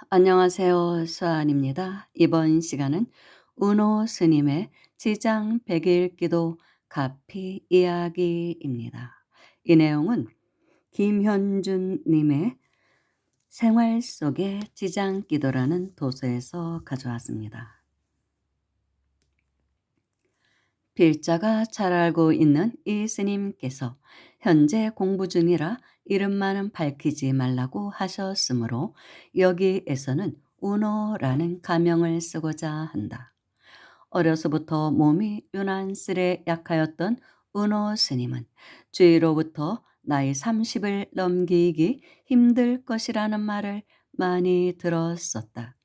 안녕하세요. 수아입니다. 이번 시간은 은호 스님의 지장 백일 기도 가피 이야기입니다. 이 내용은 김현준 님의 생활 속의 지장 기도라는 도서에서 가져왔습니다. 필자가 잘 알고 있는 이 스님께서 현재 공부 중이라 이름만은 밝히지 말라고 하셨으므로 여기에서는 운호라는 가명을 쓰고자 한다. 어려서부터 몸이 유난스레 약하였던 은호 스님은 주위로부터 나이 30을 넘기기 힘들 것이라는 말을 많이 들었었다.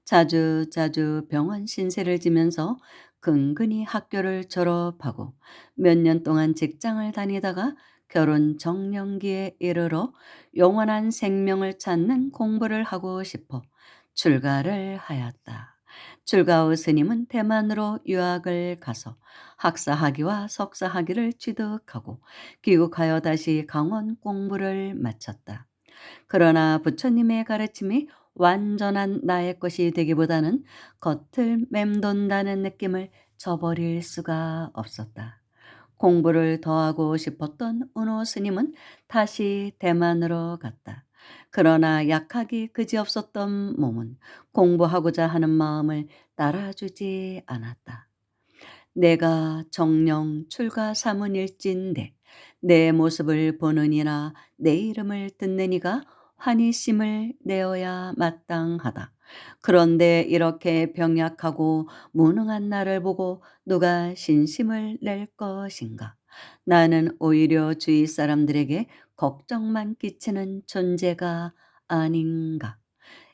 자주 병원 신세를 지면서 근근히 학교를 졸업하고 몇 년 동안 직장을 다니다가 결혼 정년기에 이르러 영원한 생명을 찾는 공부를 하고 싶어 출가를 하였다. 출가 후 스님은 대만으로 유학을 가서 학사학위와 석사학위를 취득하고 귀국하여 다시 강원 공부를 마쳤다. 그러나 부처님의 가르침이 완전한 나의 것이 되기보다는 겉을 맴돈다는 느낌을 저버릴 수가 없었다. 공부를 더 하고 싶었던 은호 스님은 다시 대만으로 갔다. 그러나 약하기 그지없었던 몸은 공부하고자 하는 마음을 따라주지 않았다. 내가 정령 출가 사문일진데 내 모습을 보느니나 내 이름을 듣느니가 환희심을 내어야 마땅하다. 그런데 이렇게 병약하고 무능한 나를 보고 누가 신심을 낼 것인가? 나는 오히려 주위 사람들에게 걱정만 끼치는 존재가 아닌가?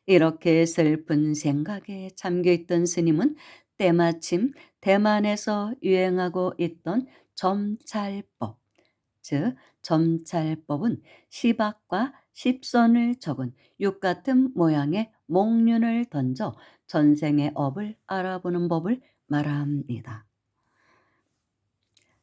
이렇게 슬픈 생각에 잠겨 있던 스님은 때마침 대만에서 유행하고 있던 점찰법, 즉 점찰법은 시박과 십선을 적은 육 같은 모양의 목륜을 던져 전생의 업을 알아보는 법을 말합니다.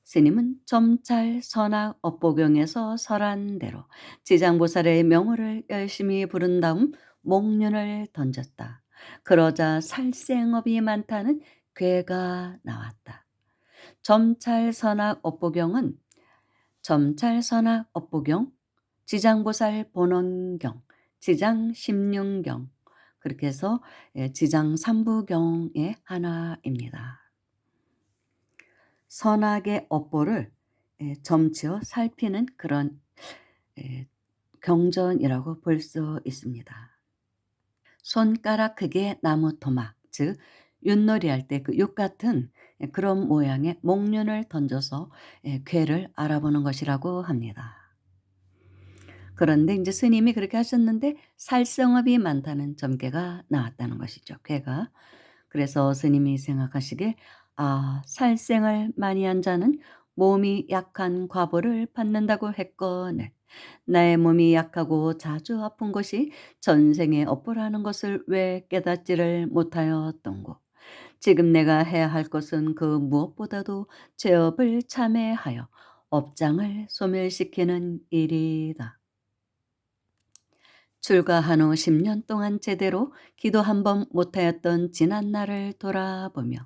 스님은 점찰 선악 업보경에서 설한 대로 지장보살의 명호를 열심히 부른 다음 목륜을 던졌다. 그러자 살생업이 많다는 괴가 나왔다. 점찰 선악 업보경은 점찰 선악 업보경, 지장보살 본원경, 지장 십륜경, 그렇게 해서 지장 삼부경의 하나입니다. 선악의 업보를 점치어 살피는 그런 에, 경전이라고 볼 수 있습니다. 손가락 크기의 나무 토막, 즉 윷놀이 할 때 그 육 같은 그런 모양의 목륜을 던져서 괴를 알아보는 것이라고 합니다. 그런데 이제 스님이 그렇게 하셨는데 살성업이 많다는 점괘가 나왔다는 것이죠. 괴가. 그래서 스님이 생각하시길 살생을 많이 한 자는 몸이 약한 과보를 받는다고 했거늘 나의 몸이 약하고 자주 아픈 것이 전생에 업보라는 것을 왜 깨닫지를 못하였던고. 지금 내가 해야 할 것은 그 무엇보다도 죄업을 참회하여 업장을 소멸시키는 일이다. 출가한 후 10년 동안 제대로 기도 한 번 못하였던 지난 날을 돌아보며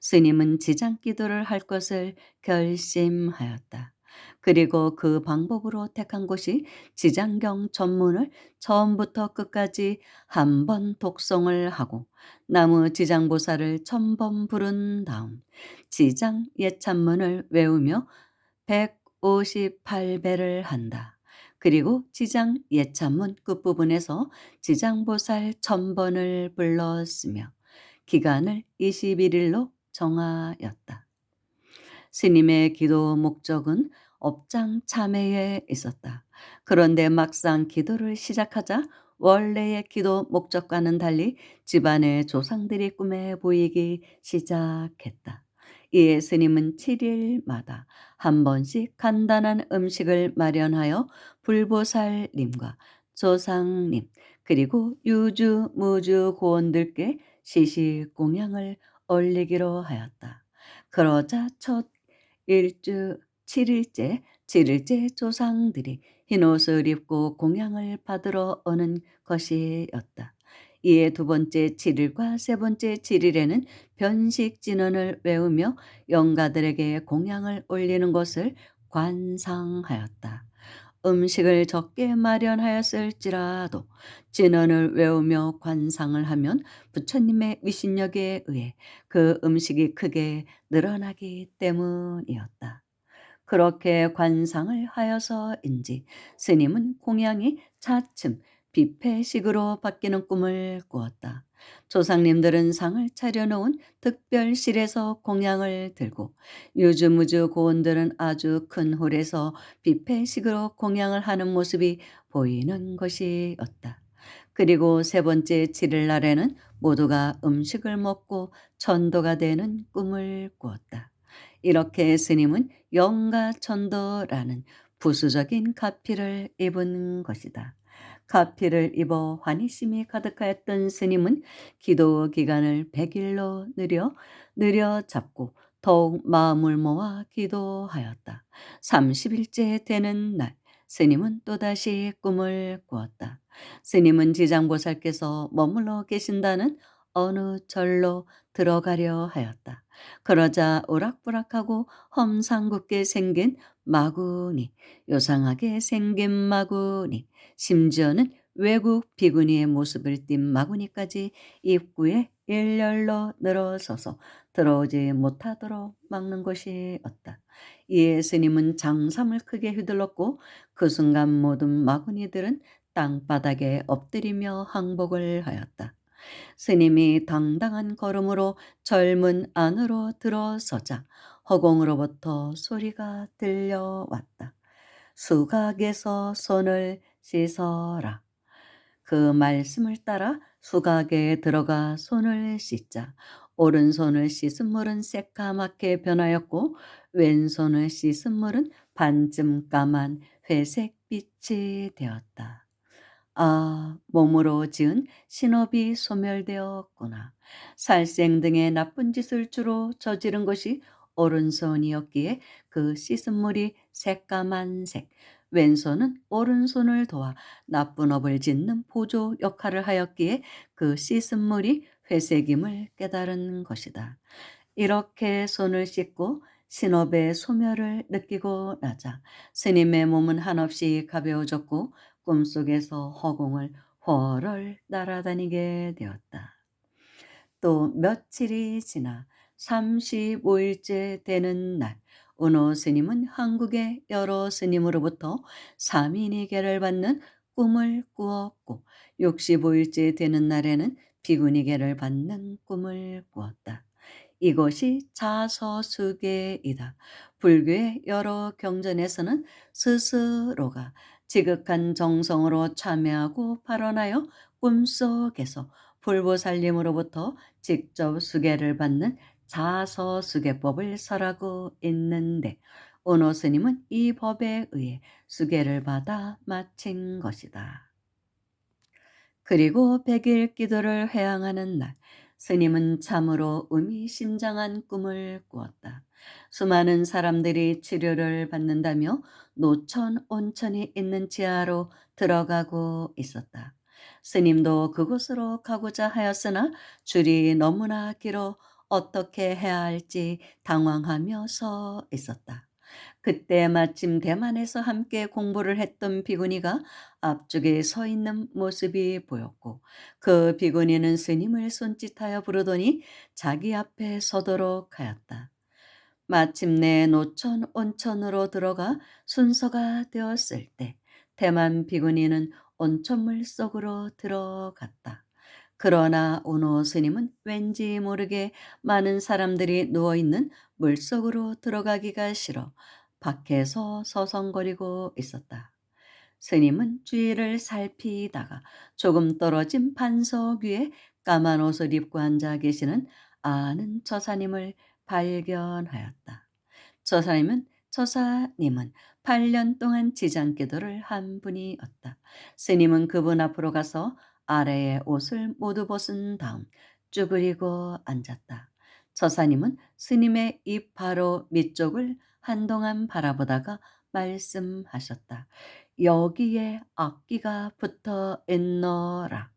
스님은 지장 기도를 할 것을 결심하였다. 그리고 그 방법으로 택한 곳이 지장경 전문을 처음부터 끝까지 한 번 독송을 하고 나무 지장보살을 1000번 부른 다음 지장 예찬문을 외우며 158배를 한다. 그리고 지장 예찬문 끝부분에서 지장보살 1000번을 불렀으며 기간을 21일로 정하였다. 스님의 기도 목적은 업장 참회에 있었다. 그런데 막상 기도를 시작하자 원래의 기도 목적과는 달리 집안의 조상들이 꿈에 보이기 시작했다. 이에 스님은 7일마다 한 번씩 간단한 음식을 마련하여 불보살님과 조상님 그리고 유주 무주 고원들께 시식 공양을 올리기로 하였다. 그러자 첫 일주 7일째 조상들이 흰옷을 입고 공양을 받으러 오는 것이었다. 이에 두 번째 7일과 세 번째 7일에는 변식 진언을 외우며 영가들에게 공양을 올리는 것을 관상하였다. 음식을 적게 마련하였을지라도 진언을 외우며 관상을 하면 부처님의 위신력에 의해 그 음식이 크게 늘어나기 때문이었다. 그렇게 관상을 하여서인지 스님은 공양이 차츰 뷔페식으로 바뀌는 꿈을 꾸었다. 조상님들은 상을 차려놓은 특별실에서 공양을 들고 유주무주 고원들은 아주 큰 홀에서 뷔페식으로 공양을 하는 모습이 보이는 것이었다. 그리고 세 번째 7일 날에는 모두가 음식을 먹고 천도가 되는 꿈을 꾸었다. 이렇게 스님은 영가천도라는 부수적인 가피를 입은 것이다. 가피를 입어 환희심이 가득하였던 스님은 기도 기간을 100일로 느려 잡고 더욱 마음을 모아 기도하였다. 30일째 되는 날 스님은 또다시 꿈을 꾸었다. 스님은 지장보살께서 머물러 계신다는 어느 절로 들어가려 하였다. 그러자 오락부락하고 험상궂게 생긴 마구니, 요상하게 생긴 마구니, 심지어는 외국 비구니의 모습을 띤 마구니까지 입구에 일렬로 늘어서서 들어오지 못하도록 막는 것이었다. 이에 스님은 장삼을 크게 휘둘렀고 그 순간 모든 마구니들은 땅바닥에 엎드리며 항복을 하였다. 스님이 당당한 걸음으로 절문 안으로 들어서자 허공으로부터 소리가 들려왔다. 수각에서 손을 씻어라. 그 말씀을 따라 수각에 들어가 손을 씻자 오른손을 씻은 물은 새까맣게 변하였고 왼손을 씻은 물은 반쯤 까만 회색 빛이 되었다. 아, 몸으로 지은 신업이 소멸되었구나. 살생 등의 나쁜 짓을 주로 저지른 것이 오른손이었기에 그 씻은 물이 새까만 색, 왼손은 오른손을 도와 나쁜 업을 짓는 보조 역할을 하였기에 그 씻은 물이 회색임을 깨달은 것이다. 이렇게 손을 씻고 신업의 소멸을 느끼고 나자 스님의 몸은 한없이 가벼워졌고 꿈속에서 허공을 훨훨 날아다니게 되었다. 또 며칠이 지나 35일째 되는 날 은호 스님은 한국의 여러 스님으로부터 사민이계를 받는 꿈을 꾸었고 65일째 되는 날에는 비구니계를 받는 꿈을 꾸었다. 이것이 자서수계이다. 불교의 여러 경전에서는 스스로가 지극한 정성으로 참여하고 발언하여 꿈속에서 불보살님으로부터 직접 수계를 받는 자서수계법을 설하고 있는데 은호 스님은 이 법에 의해 수계를 받아 마친 것이다. 그리고 100일 기도를 회항하는 날 스님은 참으로 의미심장한 꿈을 꾸었다. 수많은 사람들이 치료를 받는다며 노천 온천이 있는 지하로 들어가고 있었다. 스님도 그곳으로 가고자 하였으나 줄이 너무나 길어 어떻게 해야 할지 당황하며 서 있었다. 그때 마침 대만에서 함께 공부를 했던 비구니가 앞쪽에 서 있는 모습이 보였고 그 비구니는 스님을 손짓하여 부르더니 자기 앞에 서도록 하였다. 마침내 노천 온천으로 들어가 순서가 되었을 때 대만 비구니는 온천물 속으로 들어갔다. 그러나 오노 스님은 왠지 모르게 많은 사람들이 누워있는 물속으로 들어가기가 싫어 밖에서 서성거리고 있었다. 스님은 주위를 살피다가 조금 떨어진 반석 위에 까만 옷을 입고 앉아 계시는 아는 처사님을 발견하였다. 처사님은 8년 동안 지장기도를 한 분이었다. 스님은 그분 앞으로 가서 아래의 옷을 모두 벗은 다음 쭈그리고 앉았다. 처사님은 스님의 입 바로 밑쪽을 한동안 바라보다가 말씀하셨다. 여기에 악기가 붙어 있노라.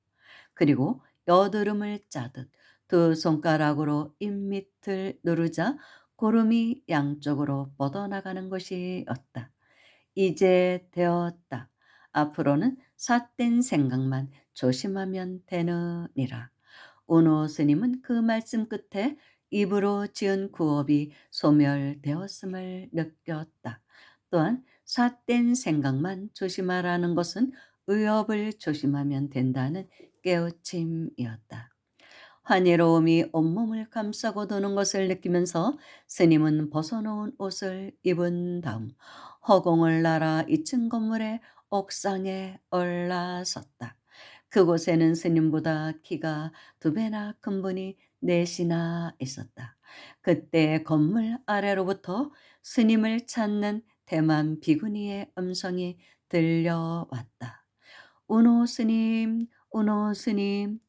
그리고 여드름을 짜듯 두 손가락으로 잇밑을 누르자 고름이 양쪽으로 뻗어나가는 것이었다. 이제 되었다. 앞으로는 삿된 생각만 조심하면 되느니라. 오노 스님은 그 말씀 끝에 입으로 지은 구업이 소멸되었음을 느꼈다. 또한 삿된 생각만 조심하라는 것은 의업을 조심하면 된다는 깨우침이었다. 환희로움이 온몸을 감싸고 도는 것을 느끼면서 스님은 벗어놓은 옷을 입은 다음 허공을 날아 2층 건물의 옥상에 올라섰다. 그곳에는 스님보다 키가 2배나 큰 분이 넷이나 있었다. 그때 건물 아래로부터 스님을 찾는 대만 비구니의 음성이 들려왔다. 운호 스님, 운호 스님.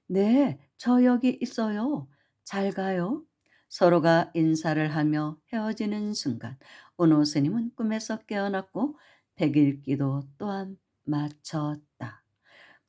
네, 저 여기 있어요. 잘 가요. 서로가 인사를 하며 헤어지는 순간 은호 스님은 꿈에서 깨어났고 백일기도 또한 마쳤다.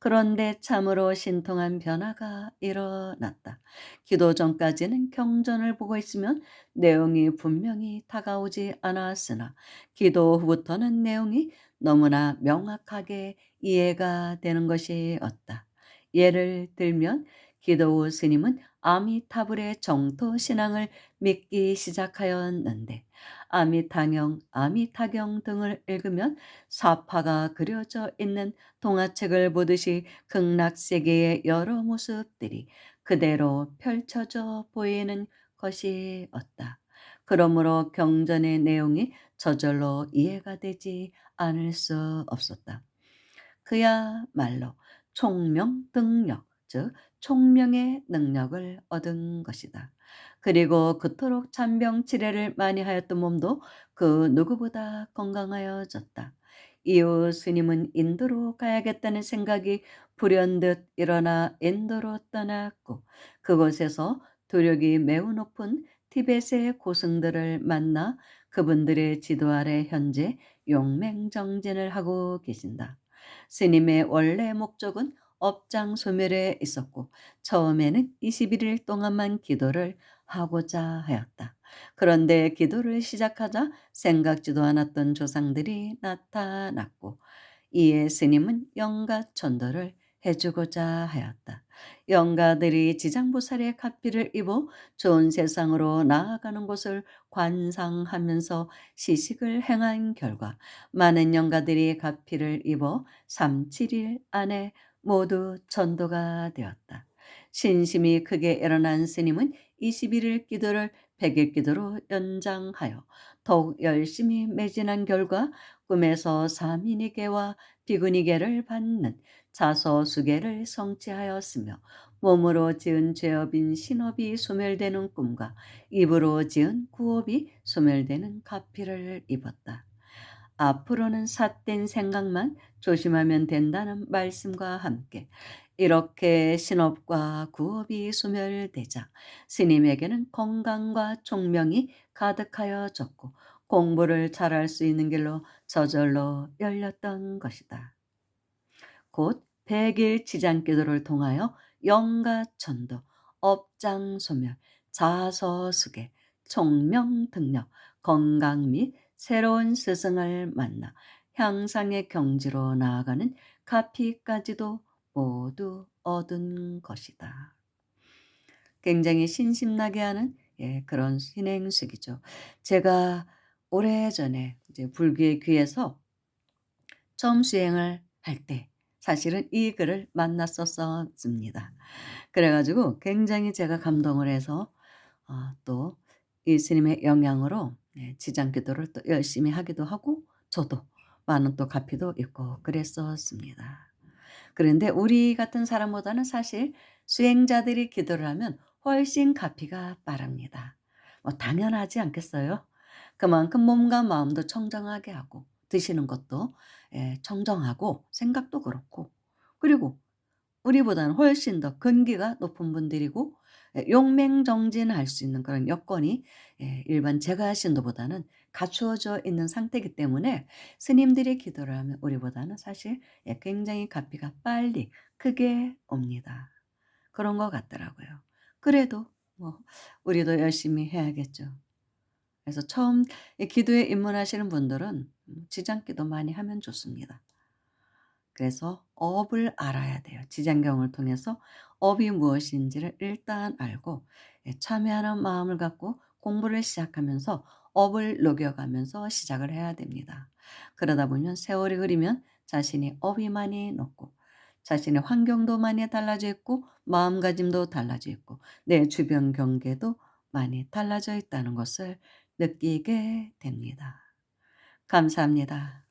그런데 참으로 신통한 변화가 일어났다. 기도 전까지는 경전을 보고 있으면 내용이 분명히 다가오지 않았으나 기도 후부터는 내용이 너무나 명확하게 이해가 되는 것이었다. 예를 들면 기도 후 스님은 아미타불의 정토 신앙을 믿기 시작하였는데 아미타경, 아미타경 등을 읽으면 사파가 그려져 있는 동화책을 보듯이 극락세계의 여러 모습들이 그대로 펼쳐져 보이는 것이었다. 그러므로 경전의 내용이 저절로 이해가 되지 않을 수 없었다. 그야말로 총명등력, 즉 총명의 능력을 얻은 것이다. 그리고 그토록 잔병치레를 많이 하였던 몸도 그 누구보다 건강하여졌다. 이후 스님은 인도로 가야겠다는 생각이 불현듯 일어나 인도로 떠났고 그곳에서 도력이 매우 높은 티베트의 고승들을 만나 그분들의 지도 아래 현재 용맹정진을 하고 계신다. 스님의 원래 목적은 업장 소멸에 있었고 처음에는 21일 동안만 기도를 하고자 하였다. 그런데 기도를 시작하자 생각지도 않았던 조상들이 나타났고 이에 스님은 영가 천도를 해주고자 하였다. 영가들이 지장보살의 가피를 입어 좋은 세상으로 나아가는 것을 관상하면서 시식을 행한 결과 많은 영가들이 가피를 입어 3, 7일 안에 모두 전도가 되었다. 신심이 크게 일어난 스님은 21일 기도를 100일 기도로 연장하여 더욱 열심히 매진한 결과 꿈에서 사민이계와 비구니계를 받는 자서수계를 성취하였으며 몸으로 지은 죄업인 신업이 소멸되는 꿈과 입으로 지은 구업이 소멸되는 가피를 입었다. 앞으로는 삿된 생각만 조심하면 된다는 말씀과 함께 이렇게 신업과 구업이 소멸되자 스님에게는 건강과 총명이 가득하여졌고 공부를 잘할 수 있는 길로 저절로 열렸던 것이다. 곧 백일 지장기도를 통하여 영가천도, 업장소멸, 자서수계, 총명등력, 건강 및 새로운 스승을 만나 향상의 경지로 나아가는 가피까지도 모두 얻은 것이다. 굉장히 신심나게 하는 그런 신행식이죠. 제가 오래전에 이제 불교의 귀에서 처음 수행을 할 때 사실은 이 글을 만났었습니다. 그래 가지고 굉장히 제가 감동을 해서 또 이 스님의 영향으로 지장기도를 또 열심히 하기도 하고 저도 많은 또 가피도 있고 그랬었습니다. 그런데 우리 같은 사람보다는 사실 수행자들이 기도를 하면 훨씬 가피가 빠릅니다. 뭐 당연하지 않겠어요? 그만큼 몸과 마음도 청정하게 하고 드시는 것도 청정하고 생각도 그렇고 그리고 우리보다는 훨씬 더 근기가 높은 분들이고 용맹정진할 수 있는 그런 여건이 일반 제가 신도보다는 갖추어져 있는 상태이기 때문에 스님들이 기도를 하면 우리보다는 사실 굉장히 가피가 빨리 크게 옵니다. 그런 것 같더라고요. 그래도 뭐 우리도 열심히 해야겠죠. 그래서 처음 이 기도에 입문하시는 분들은 지장기도 많이 하면 좋습니다. 그래서 업을 알아야 돼요. 지장경을 통해서 업이 무엇인지를 일단 알고 참여하는 마음을 갖고 공부를 시작하면서 업을 녹여가면서 시작을 해야 됩니다. 그러다 보면 세월이 흐르면 자신이 업이 많이 녹고 자신의 환경도 많이 달라져 있고 마음가짐도 달라져 있고 내 주변 경계도 많이 달라져 있다는 것을 느끼게 됩니다. 감사합니다.